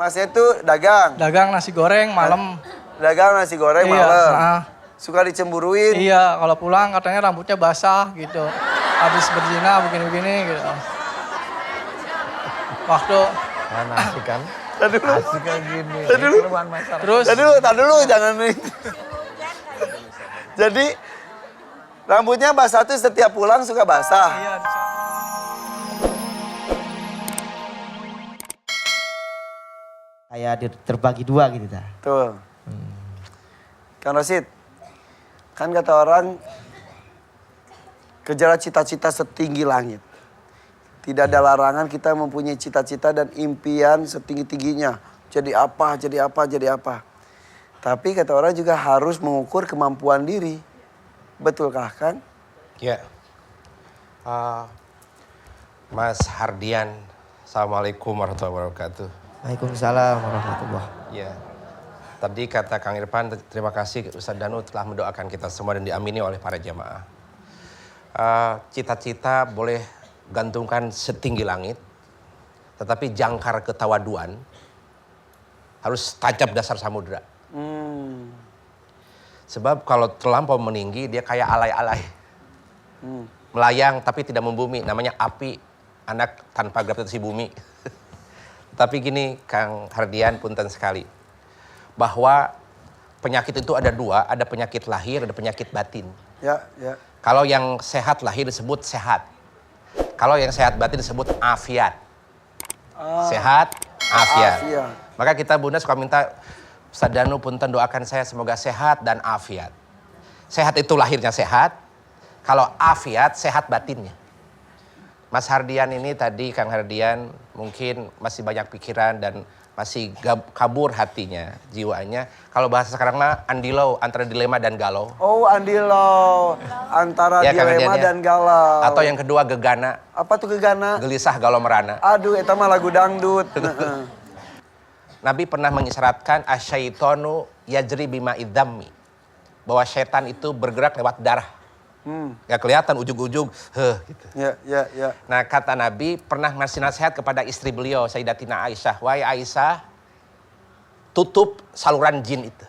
Masnya itu dagang? Dagang nasi goreng malam. Dagang nasi goreng Iya, malam? Suka dicemburuin? Iya, kalau pulang katanya rambutnya basah gitu. Habis berzina begini-begini gitu. Waktu... Mana asik kan? Tadi dulu. Asik kayak gini. Tadi dulu. Terus... Tadi dulu, jangan nih. Jadi, rambutnya basah tuh setiap pulang suka basah? Iya. Kayak terbagi dua gitu dah. Tuh. Kang Rosid, kan kata orang kejar cita-cita setinggi langit. Tidak ada larangan kita mempunyai cita-cita dan impian setinggi-tingginya. Jadi apa, jadi apa, jadi apa. Tapi kata orang juga harus mengukur kemampuan diri. Betulkah kan? Ya. Mas Hardian, Assalamualaikum warahmatullahi wabarakatuh. Waalaikumsalam warahmatullahi. Ya. Tadi kata Kang Irfan, terima kasih Ustadz Danu telah mendoakan kita semua dan diamini oleh para jamaah. Cita-cita boleh gantungkan setinggi langit, tetapi jangkar ketawaduan harus tancap dasar samudra. Sebab kalau terlampau meninggi dia kayak alay-alay. Melayang tapi tidak membumi, namanya api, anak tanpa gravitasi bumi. Tapi gini Kang Hardian, punten sekali. Bahwa penyakit itu ada dua, ada penyakit lahir, ada penyakit batin. Ya, ya. Kalau yang sehat lahir disebut sehat. Kalau yang sehat batin disebut afiat. Sehat, afiat. Maka kita Bunda suka minta, Ustadz Danu punten doakan saya semoga sehat dan afiat. Sehat itu lahirnya sehat, kalau afiat sehat batinnya. Mas Hardian ini tadi, Kang Hardian mungkin masih banyak pikiran dan masih kabur hatinya, jiwanya. Kalau bahasa sekarang mah andilau, antara dilema dan galau. Oh, andilau, antara ya, dilema dan galau. Atau yang kedua gegana. Apa tuh gegana? Gelisah, galau, merana. Aduh, itu mah lagu dangdut. Nabi pernah mengisyaratkan asyaitonu yajri bima idhammi. Bahwa setan itu bergerak lewat darah. Gak kelihatan ujung-ujung, gitu. Ya. Nah kata Nabi pernah ngasih nasihat kepada istri beliau, Sayyidatina Aisyah. Wahai Aisyah, tutup saluran jin itu.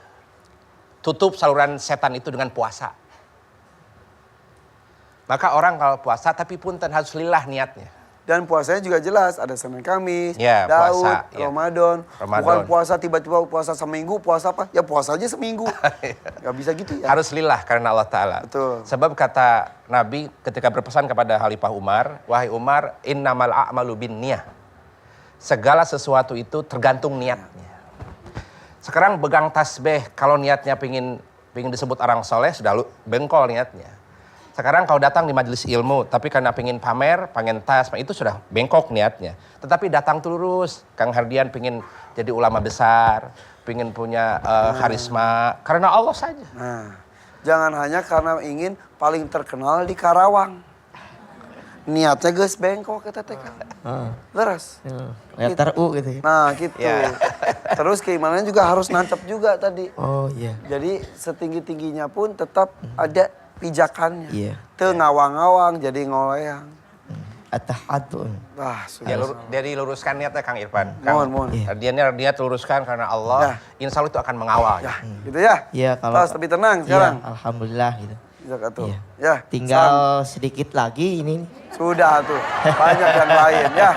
Tutup saluran setan itu dengan puasa. Maka orang kalau puasa, tapi punten harus lillah niatnya. Dan puasanya juga jelas, ada Senin Kamis, ya, Daud, puasa, Ramadan. Ramadan. Bukan puasa tiba-tiba puasa seminggu, puasa apa? Ya puasa aja seminggu. Gak bisa gitu ya. Harus lillah karena Allah Ta'ala. Betul. Sebab kata Nabi ketika berpesan kepada Khalifah Umar, wahai Umar, innamal a'malu binniyah. Segala sesuatu itu tergantung niatnya. Sekarang pegang tasbih, kalau niatnya pingin disebut orang soleh, sudah bengkol niatnya. Sekarang kalau datang di majelis ilmu, tapi karena pengen pamer, pengen tas, itu sudah bengkok niatnya. Tetapi datang terus, Kang Hardian pengen jadi ulama besar, pengen punya karisma, karena Allah saja. Nah, jangan hanya karena ingin paling terkenal di Karawang. Niatnya geus bengkok kita teh kan. Leres. Letter U gitu ya. Nah gitu. Ya. Terus keimanannya juga harus nancep juga tadi. Oh iya. Jadi setinggi-tingginya pun tetap ada pijakannya. Iya. Teu ngawang-ngawang jadi ngoleang. At-tahadun. Wah, sudah. Jadi luruskan niatnya Kang Irfan. Mohon. Niat luruskan karena Allah, Ya. insya Allah itu akan mengawal. Ya, gitu ya. Iya kalau. Terus lebih tenang sekarang. Iya, alhamdulillah gitu. Iya. Iya. Tinggal sedikit lagi ini. Sudah tuh, banyak yang lain ya.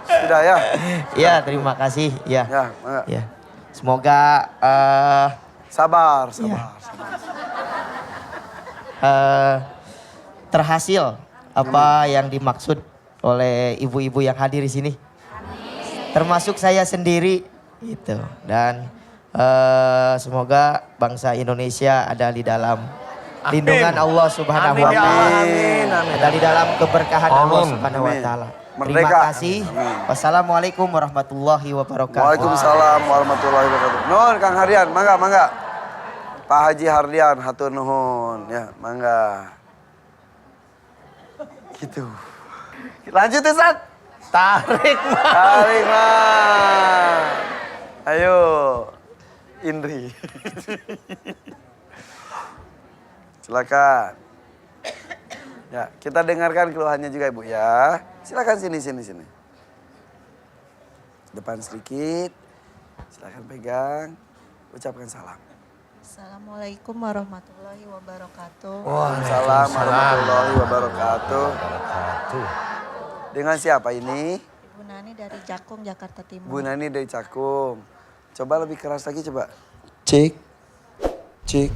Sudah ya. Iya, terima kasih. Ya. Ya. Semoga Sabar. terhasil apa yang dimaksud oleh ibu-ibu yang hadir di sini. Termasuk saya sendiri gitu. Dan semoga bangsa Indonesia ada di dalam lindungan Allah Subhanahu wa taala. Ada di dalam keberkahan Allah Subhanahu wa taala. Terima kasih. Wassalamualaikum warahmatullahi wabarakatuh. Waalaikumsalam warahmatullahi wabarakatuh. Nuhun Kang Hardian, mangga. Pak Haji Hardian, hatur nuhun. Ya, mangga. Gitu. Lanjut Ustaz. Tarik mah. Ayo. Indri. Silakan. Ya, kita dengarkan keluhannya juga Ibu ya. Silakan sini. Depan sedikit. Silakan pegang, ucapkan salam. Assalamualaikum warahmatullahi wabarakatuh. Waalaikumsalam warahmatullahi wabarakatuh. Dengan siapa ini? Ibu Nani dari Cakung, Jakarta Timur. Bu Nani dari Cakung. Coba lebih keras lagi coba. Cik. Cik.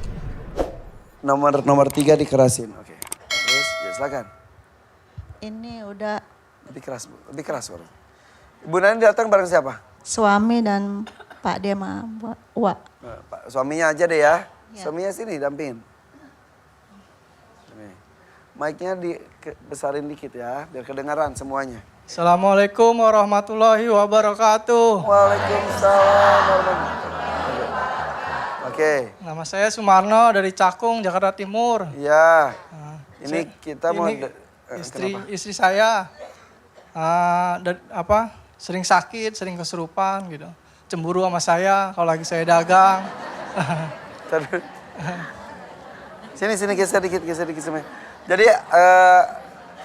Nomor 3 dikerasin. Oke. Terus ya silakan. Ini udah Lebih keras, Bu. Lebih keras suara. Ibu Nani datang bareng siapa? suami dan Pak Dema Wak. Nah, Pak, suaminya aja deh ya. Ya. Suaminya sini dampingin. Nih. Mic-nya dibesarin dikit ya, biar kedengaran semuanya. Assalamualaikum warahmatullahi wabarakatuh. Waalaikumsalam warahmatullahi wabarakatuh. Oke, Nama saya Sumarno dari Cakung, Jakarta Timur. ya. Nah, Ini kita mau... ini kenapa? istri saya sering sakit, sering kesurupan gitu. Cemburu sama saya kalau lagi saya dagang. Tadi- Sini geser dikit semuanya. Jadi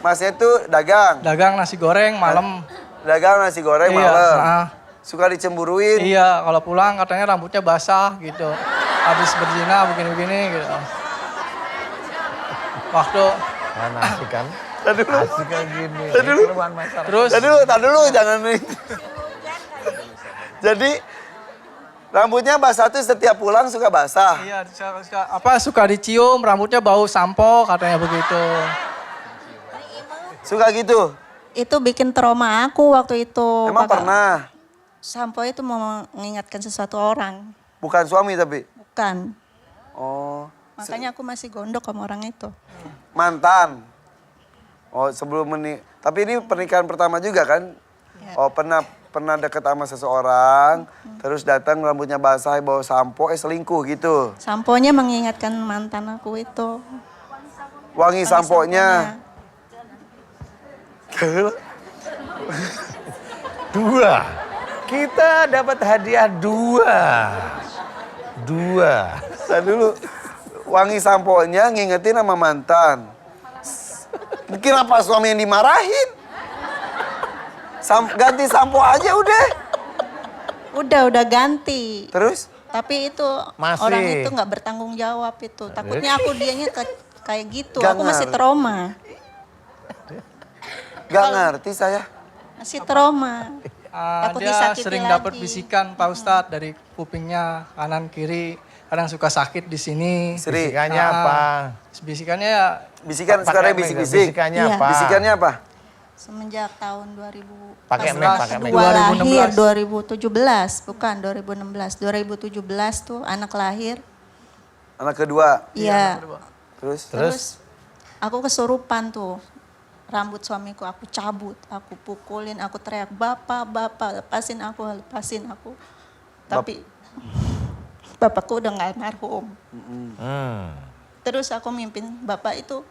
masnya itu dagang. Dagang nasi goreng malam. Dagang nasi goreng Iya, malam. nah. Suka dicemburuin. Iya, kalau pulang katanya rambutnya basah gitu. Habis berzina begini-begini gitu. Waktu Mana asik kan? Tadi dulu. Asik kayak gini. Aduh. Ini perubahan masyarakat. terus Tadi dulu jangan. Jadi rambutnya basah tuh setiap pulang suka basah. iya suka dicium, rambutnya bau sampo katanya begitu. Suka gitu. Itu bikin trauma aku waktu itu. Emang pernah? Sampo itu mau mengingatkan sesuatu orang. Bukan suami tapi. Bukan. Oh, Makanya aku masih gondok sama orang itu. mantan. Oh, sebelum tapi ini pernikahan pertama juga kan? Ya. Oh, pernah deket sama seseorang, terus datang rambutnya basah, bawa sampo, selingkuh gitu. Samponya mengingatkan mantan aku itu. Wangi samponya. Dua. Kita dapat hadiah dua. Tadi dulu, wangi samponya ngingetin sama mantan. Kenapa suami yang dimarahin? Ganti sampo aja udah. Udah ganti. Terus? Tapi itu Masih. orang itu nggak bertanggung jawab itu. Takutnya aku dianya kayak gitu. Gak Aku masih ngerti. trauma. Gak ngerti saya. Masih trauma. Takut Dia disakiti sering lagi. dapat bisikan Pak Ustadz dari kupingnya kanan kiri. Kadang suka sakit di sini. Sri, Bisikannya Ah, apa? Bisikannya ya bisikan Pakai sekarang mic, bisik-bisik. Bisikannya Iya. apa? Bisikannya apa? Semenjak tahun 2000. Pakai mic, pakai mic. 2016. 2016. 2017, bukan 2016. 2017 tuh anak lahir. Anak kedua. Iya. Terus? Aku kesurupan tuh. Rambut suamiku aku cabut, aku pukulin, aku teriak, "Bapak, lepasin aku." Tapi bapakku udah nggak almarhum. Terus aku mimpin bapak itu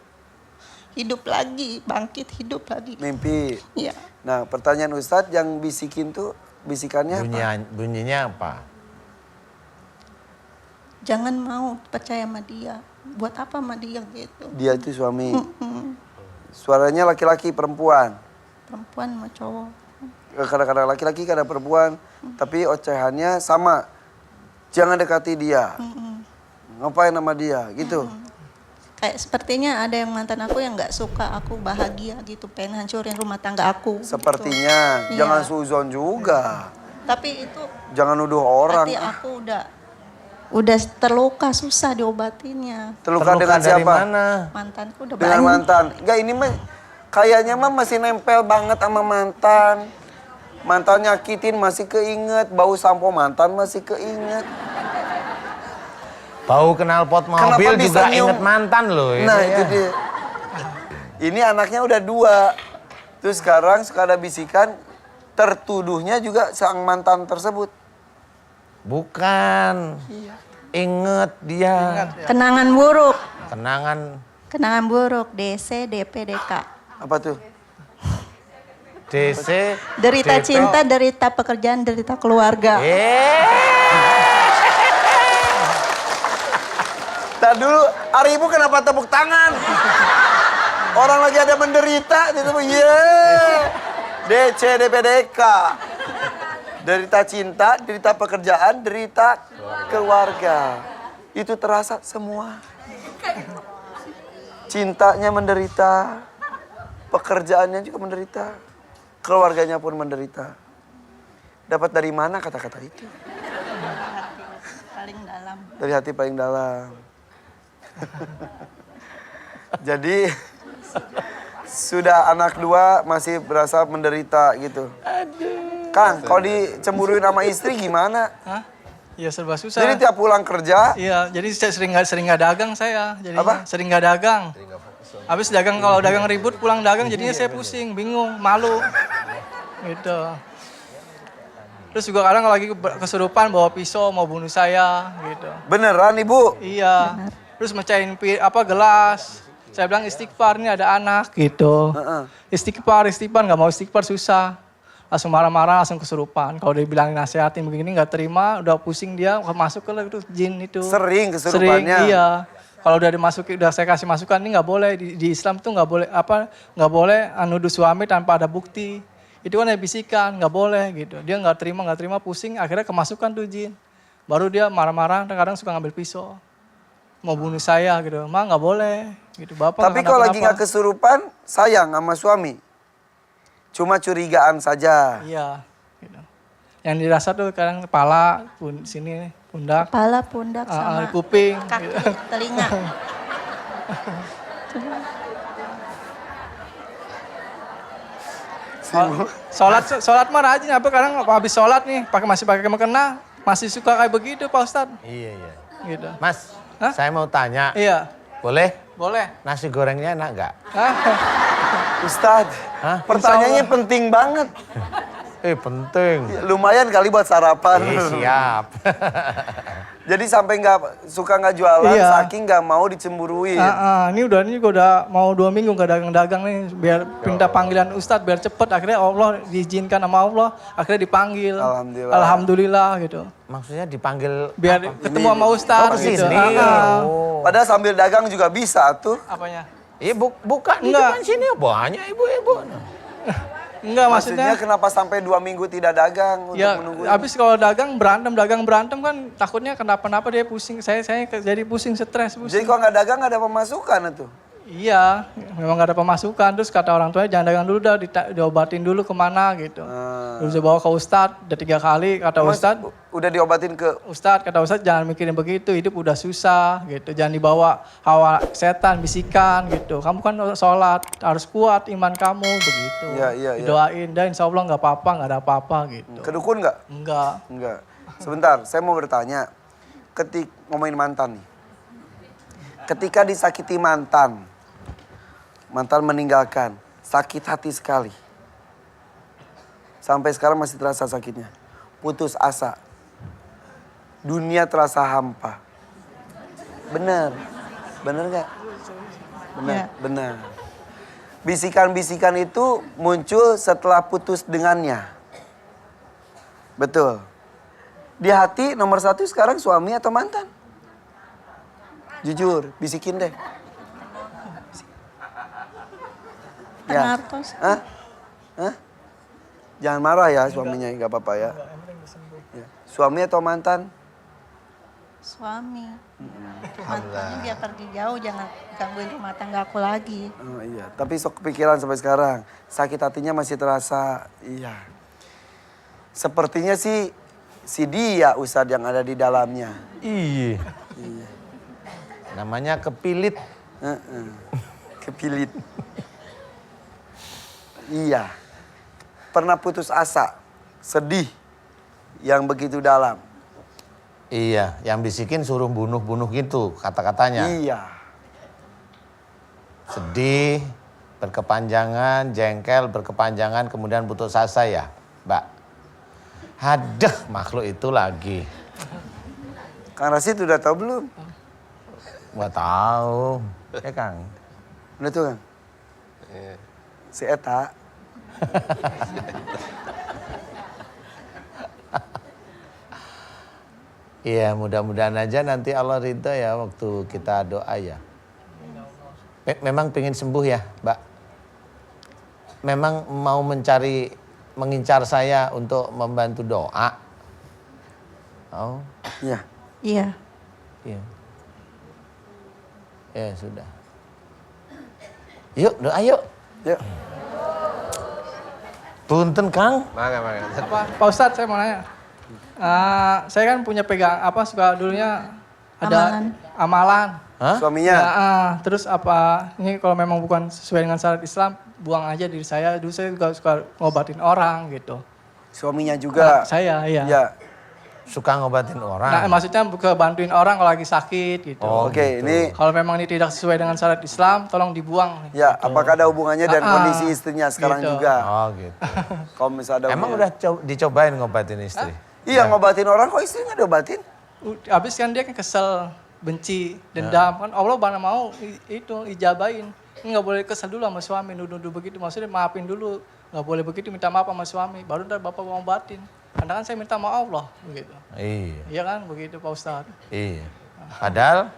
hidup lagi, bangkit hidup lagi. Mimpi. Iya. Nah, pertanyaan Ustadz yang bisikin tuh, bisikannya apa? Bunyinya apa? Jangan mau percaya sama dia. Buat apa sama dia gitu. Dia itu suami. Suaranya laki-laki, perempuan. Perempuan sama cowok. Kadang-kadang laki-laki, kadang perempuan. Tapi ocehannya sama. Jangan dekati dia. Ngapain sama dia, gitu. Kayak sepertinya ada yang mantan aku yang nggak suka aku bahagia gitu, pengen hancurin rumah tangga aku. Sepertinya. Gitu. Jangan Iya. suzon juga. Tapi itu Jangan nuduh orang. hati aku udah terluka, susah diobatinnya. Terluka dengan dari siapa? mana? Mantanku udah Dengan banyak. mantan. Enggak, ini mah kayaknya mah masih nempel banget sama mantan. Mantan nyakitin masih keinget, bau sampo mantan masih keinget. Bau knalpot Kenapa mobil bisa juga nyium? inget mantan loh. Nah ini itu ya. dia. Ini anaknya udah 2. Terus sekarang suka ada bisikan, tertuduhnya juga sang mantan tersebut. Bukan. Inget dia. Kenangan buruk. Kenangan Buruk, DC, DP, DK. Apa tuh? DC. Derita DP. cinta, derita pekerjaan, derita keluarga. Tadi dulu, hari ibu kenapa tepuk tangan? Orang lagi ada menderita, itu iya. DC, DPDK. Derita cinta, derita pekerjaan, derita keluarga. Itu terasa semua. Cintanya menderita, pekerjaannya juga menderita, keluarganya pun menderita. Dapat dari mana kata-kata itu? Paling dalam. Dari hati paling dalam. Jadi sudah anak 2 masih berasa menderita gitu. Kang, kalau dicemburuin sama istri gimana? Hah? Ya serba susah. Jadi tiap pulang kerja, Iya, jadi saya sering nggak dagang saya. Jadi Apa? sering nggak dagang. Habis dagang, kalau dagang ribut pulang dagang jadinya saya pusing, bingung, malu. Gitu. Terus juga kadang kalau lagi kesurupan bawa pisau mau bunuh saya gitu. beneran Ibu? Iya. Terus mecahin gelas. Saya bilang istighfar, ini ada anak gitu. Heeh. Istighfar nggak mau istighfar susah. Langsung marah-marah, langsung kesurupan. Kalau dia bilang nasehatin begini nggak terima, udah pusing dia masuk ke itu jin itu. Sering kesurupannya? Sering, iya. Kalau udah dimasuki, udah saya kasih masukan, ini nggak boleh di Islam tuh nggak boleh nuduh suami tanpa ada bukti. Itu kan bisikan, nggak boleh gitu. Dia nggak terima pusing, akhirnya kemasukan tuh jin. Baru dia marah-marah, kadang suka ngambil pisau. Mau bunuh saya gitu, mah nggak boleh gitu. Bapak Tapi kalau lagi nggak kesurupan, sayang sama suami. Cuma curigaan saja. Iya. Gitu. Yang dirasa tuh kadang kepala, sini pundak, Kepala, pundak, sama kuping, kaki, gitu. telinga. Sholat mah rajin, apa kadang habis sholat nih masih pakai mukena, masih suka kayak begitu Pak Ustadz. Iya, iya. Gitu. Mas, Hah? saya mau tanya, Iya, boleh boleh. nasi gorengnya enak nggak? Hah? Ustadz, Hah? pertanyaannya penting banget. Penting. Lumayan kali buat sarapan. Siap. Jadi sampai suka nggak jualan, Iya. saking nggak mau dicemburuin. Ini juga udah mau 2 minggu gak dagang-dagang nih, biar pindah panggilan Ustadz biar cepet. Akhirnya Allah diizinkan sama Allah, akhirnya dipanggil. Alhamdulillah. Alhamdulillah gitu. Maksudnya dipanggil Biar ketemu sama Ustadz ke gitu. sini. Oh. Padahal sambil dagang juga bisa tuh. Apanya? Iya, buka di Enggak. depan sini banyak ibu-ibu. Enggak Maksudnya maksudnya. kenapa sampai 2 minggu tidak dagang untuk Ya, menunggu habis kalau dagang berantem kan takutnya kenapa-napa dia pusing. Saya jadi pusing, stres, Jadi pusing. kalau nggak dagang nggak ada pemasukan itu. Iya, memang gak ada pemasukan. Terus kata orang tuanya jangan dagang dulu dah, diobatin dulu kemana gitu. Terus dia bawa ke Ustadz, udah 3 kali kata Mas, Ustadz. udah diobatin ke Kata Ustadz jangan mikirin begitu, hidup udah susah gitu. Jangan dibawa hawa setan, bisikan gitu. Kamu kan sholat, harus kuat iman kamu begitu. Iya, iya. Didoain, dan insya Allah gak apa-apa, gak ada apa-apa gitu. kedukun nggak? Enggak. Enggak. Sebentar, saya mau bertanya. Ngomongin mantan nih. Ketika disakiti mantan meninggalkan, sakit hati sekali. Sampai sekarang masih terasa sakitnya. Putus asa. Dunia terasa hampa. Benar. Benar nggak? Benar, Iya. benar. Bisikan-bisikan itu muncul setelah putus dengannya. Betul. Di hati nomor 1 sekarang suami atau mantan? Jujur, bisikin deh. Ya. Penartos. Hah? Hah? Jangan marah ya suaminya, nggak apa-apa ya. Ya. Suami atau mantan? Suami. Mantannya biar pergi jauh, jangan gangguin rumah tangga aku lagi. Oh iya, tapi sok kepikiran sampai sekarang. Sakit hatinya masih terasa, iya. Sepertinya sih si dia Ustadz yang ada di dalamnya. Iya. Namanya kepilit. Heeh. Kepilit. Iya. Pernah putus asa, sedih yang begitu dalam. Iya, yang bisikin suruh bunuh-bunuh gitu kata-katanya. Iya. Sedih, berkepanjangan, jengkel, berkepanjangan, kemudian putus asa ya, Mbak. Hadah, makhluk itu lagi. Kang Rasid udah tahu belum? Nggak tahu. Ya, Kang. Udah tuh Kang? Si Eta. Iya, mudah-mudahan aja nanti Allah ridho ya waktu kita doa ya. Memang pengen sembuh ya, Mbak? Memang mau mencari mengincar saya untuk membantu doa. Oh, Iya. Iya. iya. Ya sudah. Yuk, doa yuk. Yuk. Punten Kang. Maka. Pak Ustadz saya mau nanya. Saya kan punya suka dulunya ada amalan. Hah? Suaminya. Terus ini kalau memang bukan sesuai dengan syariat Islam, buang aja diri saya. Dulu saya juga suka ngobatin orang gitu. Suaminya juga. Saya, iya. Ya. Suka ngobatin orang. Nah, maksudnya bantuin orang kalau lagi sakit gitu. Oh, Oke, gitu. ini Kalau memang ini tidak sesuai dengan syariat Islam, tolong dibuang. ya apakah ada hubungannya dan kondisi istrinya sekarang Gitu. juga? Oh gitu. Kalau misalnya ada Emang hubungan. udah dicobain ngobatin istri? Iya ngobatin orang kok istrinya diobatin? Habis kan dia kan kesel, benci, dendam. Kan Allah mana mau itu ijabain. Ini nggak boleh kesel dulu sama suami, nuduh-nuduh begitu. Maksudnya maafin dulu. Nggak boleh begitu, minta maaf sama suami. Baru ntar Bapak mau batin. Karena kan saya minta maaf Allah. Begitu. Iya. Iya kan begitu Pak Ustadz. Iya. Padahal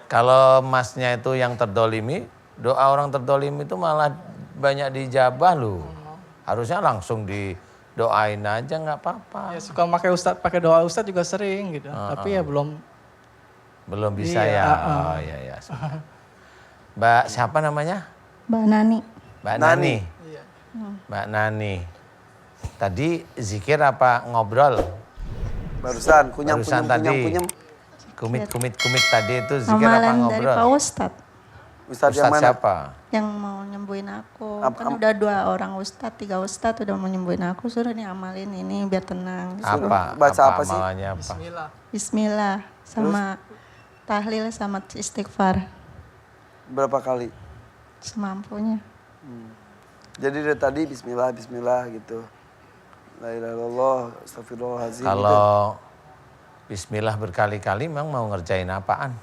kalau masnya itu yang terdolimi, doa orang terdolimi itu malah banyak dijabah loh. Harusnya langsung didoain aja nggak apa-apa. Ya suka pakai doa Ustadz juga sering gitu. Tapi ya belum. Belum bisa Iya, ya. Oh iya ya. Mbak siapa namanya? Mbak Nani. Mbak Nani. Nani. Iya. Mbak Nani. Tadi zikir apa ngobrol? Barusan Barusan tadi. kunyam. Kumit tadi itu zikir apa Amalan dari ngobrol? Pak Ustadz Ustadz yang Ustadz mana? siapa? yang mau nyembuhin aku. Am- Kan udah 2 orang Ustadz, 3 Ustadz udah mau nyembuhin aku. Suruh nih amalin ini biar tenang. Apa? Baca apa sih? amalannya apa? Bismillah. Bismillah sama tahlil sama istighfar Berapa kali? semampunya. Jadi dari tadi Bismillah, Bismillah gitu. La ilaha illallah, astagfirullahaladzim. Kalau Bismillah berkali-kali memang mau ngerjain apaan?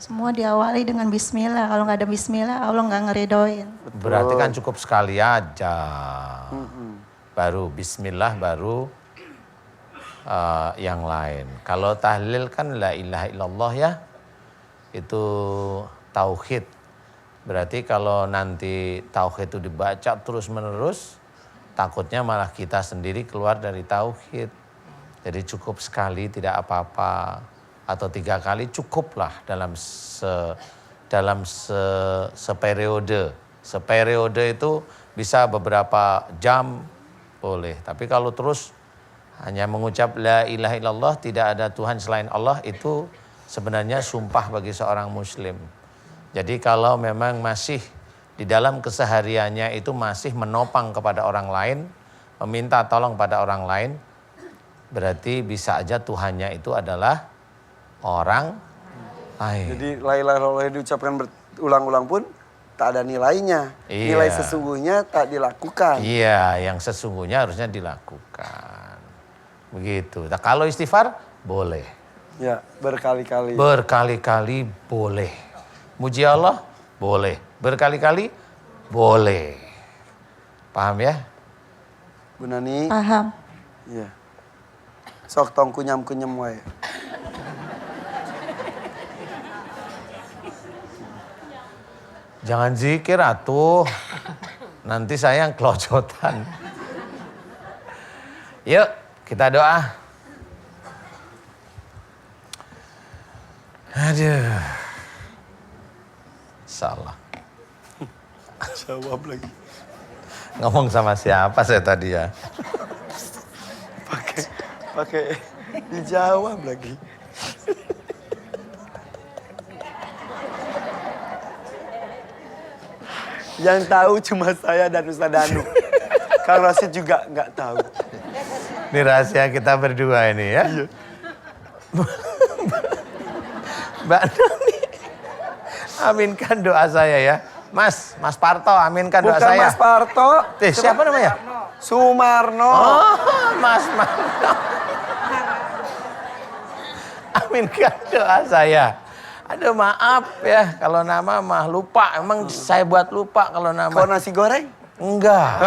Semua diawali dengan Bismillah. Kalau nggak ada Bismillah, Allah nggak ngeridoin. Berarti kan cukup sekali aja. Baru Bismillah, baru yang lain. Kalau tahlil kan la ilaha illallah ya. Itu tauhid. Berarti kalau nanti tauhid itu dibaca terus menerus, takutnya malah kita sendiri keluar dari tauhid. Jadi cukup sekali tidak apa-apa. Atau 3 kali cukuplah dalam seperiode. Seperiode itu bisa beberapa jam boleh. Tapi kalau terus hanya mengucap la ilaha illallah, tidak ada Tuhan selain Allah, itu sebenarnya sumpah bagi seorang muslim. Jadi kalau memang masih di dalam kesehariannya itu masih menopang kepada orang lain, meminta tolong pada orang lain, berarti bisa aja Tuhannya itu adalah orang lain. Jadi la ilaha illallah yang diucapkan berulang-ulang pun tak ada nilainya. Iya. Nilai sesungguhnya tak dilakukan. Iya, yang sesungguhnya harusnya dilakukan. Begitu. Nah, kalau istighfar boleh. Ya, berkali-kali. Berkali-kali boleh. Muji Allah boleh. Berkali-kali boleh. Paham ya? Bu Nani. Paham. Iya. Sok tong kunyam-kunyam wae. Jangan zikir atuh. Nanti saya yang kelojotan. Yuk, kita doa. Aduh. Salah. Jawab lagi. Ngomong sama siapa saya tadi ya? Pakai dijawab lagi. Yang tahu cuma saya dan Ustaz Danu. Kang Rosid juga nggak tahu. Ini rahasia kita berdua ini ya. Mbak Nani, aminkan doa saya ya. Mas Parto, aminkan doa Bukan saya. Mas Parto. Siapa namanya? Sumarno. Oh, Mas Parto. Aminkan doa saya. Aduh maaf ya kalau nama mah lupa. Emang saya buat lupa kalau nama. Kau nasi goreng? Enggak.